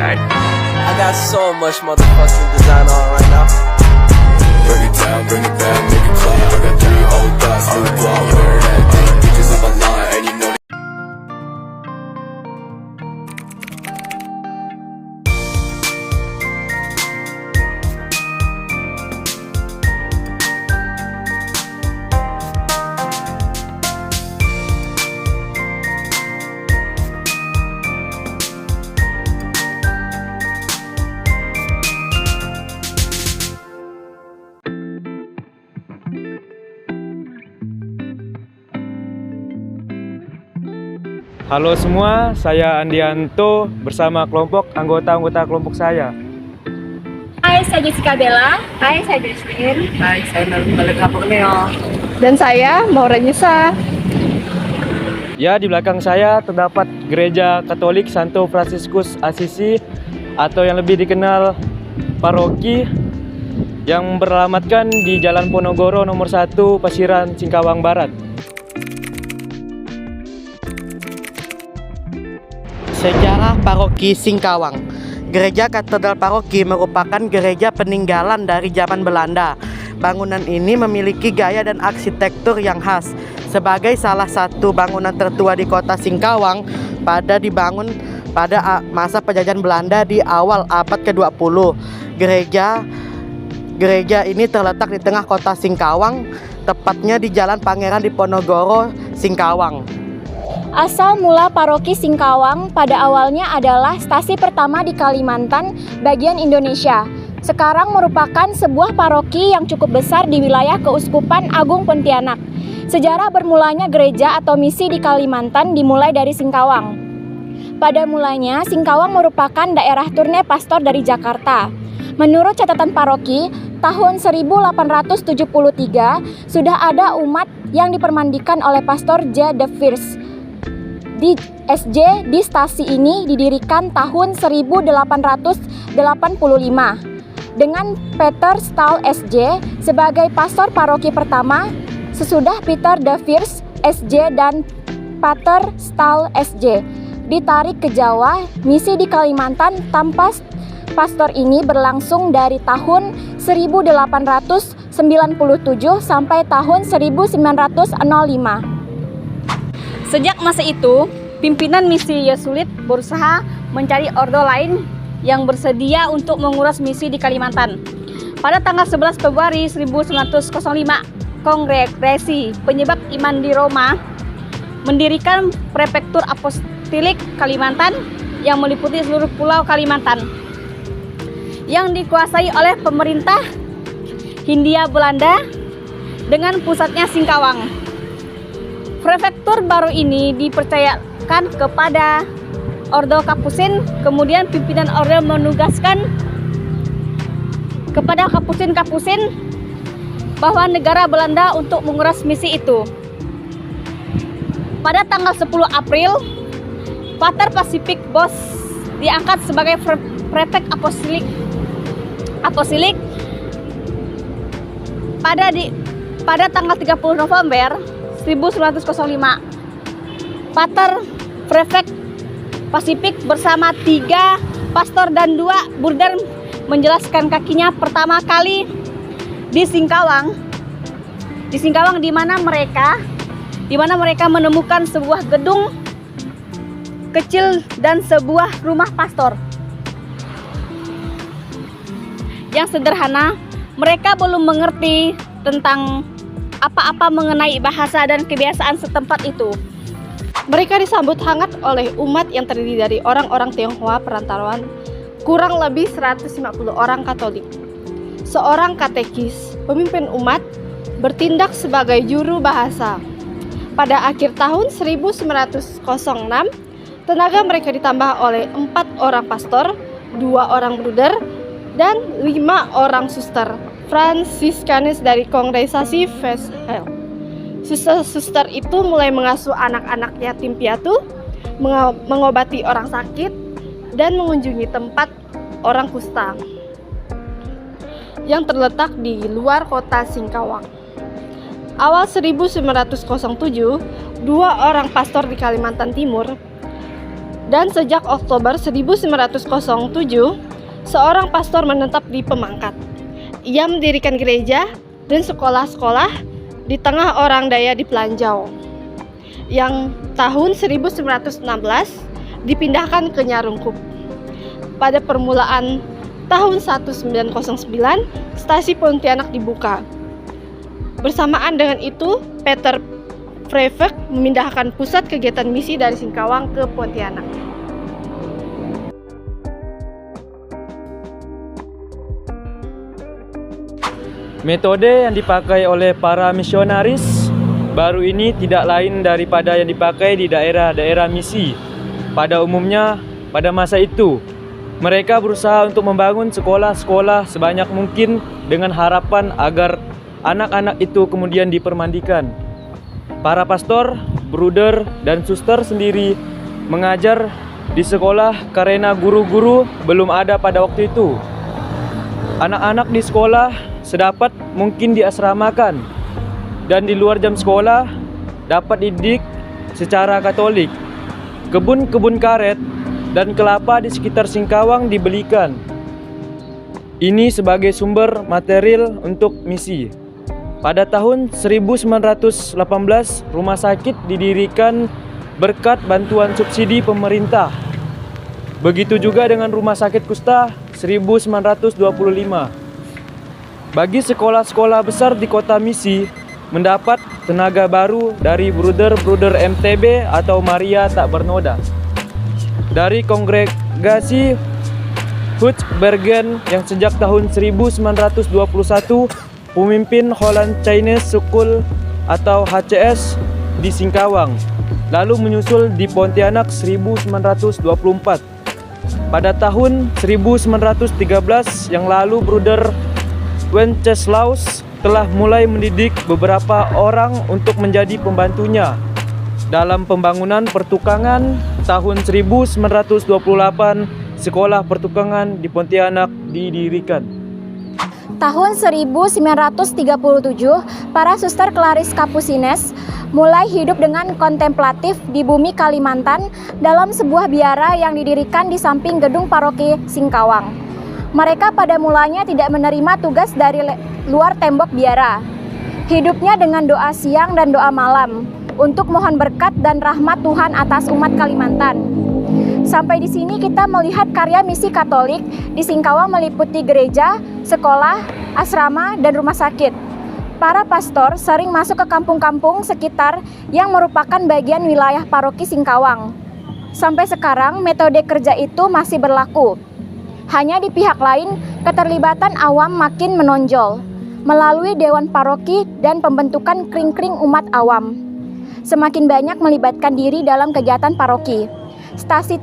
I got so much motherfucking design on right now. Bring it down, bring it back, make it clap. I got 3 old thoughts, new guap, wear that thing. Bitches on my line, and you know. Halo semua, saya Andianto bersama anggota-anggota kelompok saya. Hai, saya Jessica Bella. Hai, saya Jasmine. Hai, saya Balik Neo. Dan saya Maura Nyesa. Ya, di belakang saya terdapat Gereja Katolik Santo Fransiskus Assisi atau yang lebih dikenal paroki yang beralamatkan di Jalan Ponorogo nomor 1 Pasiran, Singkawang Barat. Sejarah Paroki Singkawang. Gereja Katedral Paroki merupakan gereja peninggalan dari zaman Belanda. Bangunan ini memiliki gaya dan arsitektur yang khas. Sebagai salah satu bangunan tertua di kota Singkawang, dibangun pada masa penjajahan Belanda di awal abad ke-20. Gereja ini terletak di tengah kota Singkawang, tepatnya di Jalan Pangeran Diponegoro, Singkawang. Asal mula paroki Singkawang pada awalnya adalah stasi pertama di Kalimantan bagian Indonesia. Sekarang merupakan sebuah paroki yang cukup besar di wilayah Keuskupan Agung Pontianak. Sejarah bermulanya gereja atau misi di Kalimantan dimulai dari Singkawang. Pada mulanya, Singkawang merupakan daerah turne pastor dari Jakarta. Menurut catatan paroki, tahun 1873 sudah ada umat yang dipermandikan oleh pastor J. de Vries. Di SJ di stasi ini didirikan tahun 1885 dengan Peter Stahl SJ sebagai pastor paroki pertama sesudah Peter de Vries SJ dan Pater Stahl SJ ditarik ke Jawa. Misi di Kalimantan tanpa pastor ini berlangsung dari tahun 1897 sampai tahun 1905. Sejak masa itu, pimpinan misi Yesuit berusaha mencari ordo lain yang bersedia untuk menguras misi di Kalimantan. Pada tanggal 11 Februari 1905, Kongregasi Penyebab Iman di Roma mendirikan Prefektur Apostolik Kalimantan yang meliputi seluruh pulau Kalimantan yang dikuasai oleh pemerintah Hindia Belanda dengan pusatnya Singkawang. Prefektur baru ini dipercayakan kepada Ordo Kapusin, kemudian pimpinan Ordo menugaskan kepada Kapusin bahwa negara Belanda untuk menguras misi itu. Pada tanggal 10 April, Pater Pacific Bos diangkat sebagai Prefek Apostolik. Pada tanggal 30 November 1905, Pater Prefek Pasifik bersama 3 pastor dan 2 burder menjelaskan kakinya pertama kali di Singkawang, di mana mereka menemukan sebuah gedung kecil dan sebuah rumah pastor yang sederhana. Mereka belum mengerti tentang apa-apa mengenai bahasa dan kebiasaan setempat itu. Mereka disambut hangat oleh umat yang terdiri dari orang-orang Tionghoa perantauan, kurang lebih 150 orang Katolik. Seorang katekis, pemimpin umat, bertindak sebagai juru bahasa. Pada akhir tahun 1906, tenaga mereka ditambah oleh 4 orang pastor, 2 orang bruder, dan 5 orang suster Fransiskanis dari Kongregasi Wesel. Suster-suster itu mulai mengasuh anak-anak yatim piatu, mengobati orang sakit, dan mengunjungi tempat orang kusta yang terletak di luar kota Singkawang. Awal 1907, 2 orang pastor di Kalimantan Timur Dan sejak Oktober 1907, seorang pastor menetap di Pemangkat. Ia mendirikan gereja dan sekolah-sekolah di tengah orang daya di Pelanjau, yang tahun 1916 dipindahkan ke Nyarungkup. Pada permulaan tahun 1909, stasi Pontianak dibuka. Bersamaan dengan itu, Peter Frevert memindahkan pusat kegiatan misi dari Singkawang ke Pontianak. Metode yang dipakai oleh para misionaris baru ini tidak lain daripada yang dipakai di daerah-daerah misi. Pada umumnya, pada masa itu, mereka berusaha untuk membangun sekolah-sekolah sebanyak mungkin dengan harapan agar anak-anak itu kemudian dipermandikan. Para pastor, bruder, dan suster sendiri mengajar di sekolah karena guru-guru belum ada pada waktu itu. Anak-anak di sekolah sedapat mungkin diasramakan, dan di luar jam sekolah dapat dididik secara Katolik. Kebun-kebun karet dan kelapa di sekitar Singkawang dibelikan. Ini sebagai sumber material untuk misi. Pada tahun 1918, rumah sakit didirikan berkat bantuan subsidi pemerintah. Begitu juga dengan rumah sakit Kusta 1925. Bagi sekolah-sekolah besar di kota misi mendapat tenaga baru dari bruder-bruder MTB atau Maria Tak Bernoda. Dari kongregasi Hutbergen yang sejak tahun 1921 pemimpin Holland Chinese School atau HCS di Singkawang, lalu menyusul di Pontianak 1924. Pada tahun 1913 yang lalu, Bruder Wenceslaus telah mulai mendidik beberapa orang untuk menjadi pembantunya. Dalam pembangunan pertukangan tahun 1928, sekolah pertukangan di Pontianak didirikan. Tahun 1937, para suster Claris Capucines mulai hidup dengan kontemplatif di bumi Kalimantan dalam sebuah biara yang didirikan di samping gedung paroki Singkawang. Mereka pada mulanya tidak menerima tugas dari luar tembok biara. Hidupnya dengan doa siang dan doa malam untuk mohon berkat dan rahmat Tuhan atas umat Kalimantan. Sampai di sini kita melihat karya misi Katolik di Singkawang meliputi gereja, sekolah, asrama, dan rumah sakit. Para pastor sering masuk ke kampung-kampung sekitar yang merupakan bagian wilayah paroki Singkawang. Sampai sekarang metode kerja itu masih berlaku. Hanya di pihak lain, keterlibatan awam makin menonjol melalui dewan paroki dan pembentukan kring-kring umat awam. Semakin banyak melibatkan diri dalam kegiatan paroki. Stasi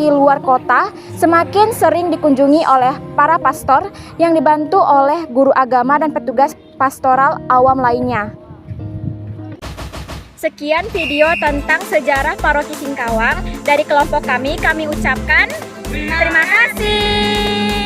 luar kota semakin sering dikunjungi oleh para pastor yang dibantu oleh guru agama dan petugas pastoral awam lainnya. Sekian video tentang sejarah paroki Singkawang dari kelompok kami ucapkan terima kasih.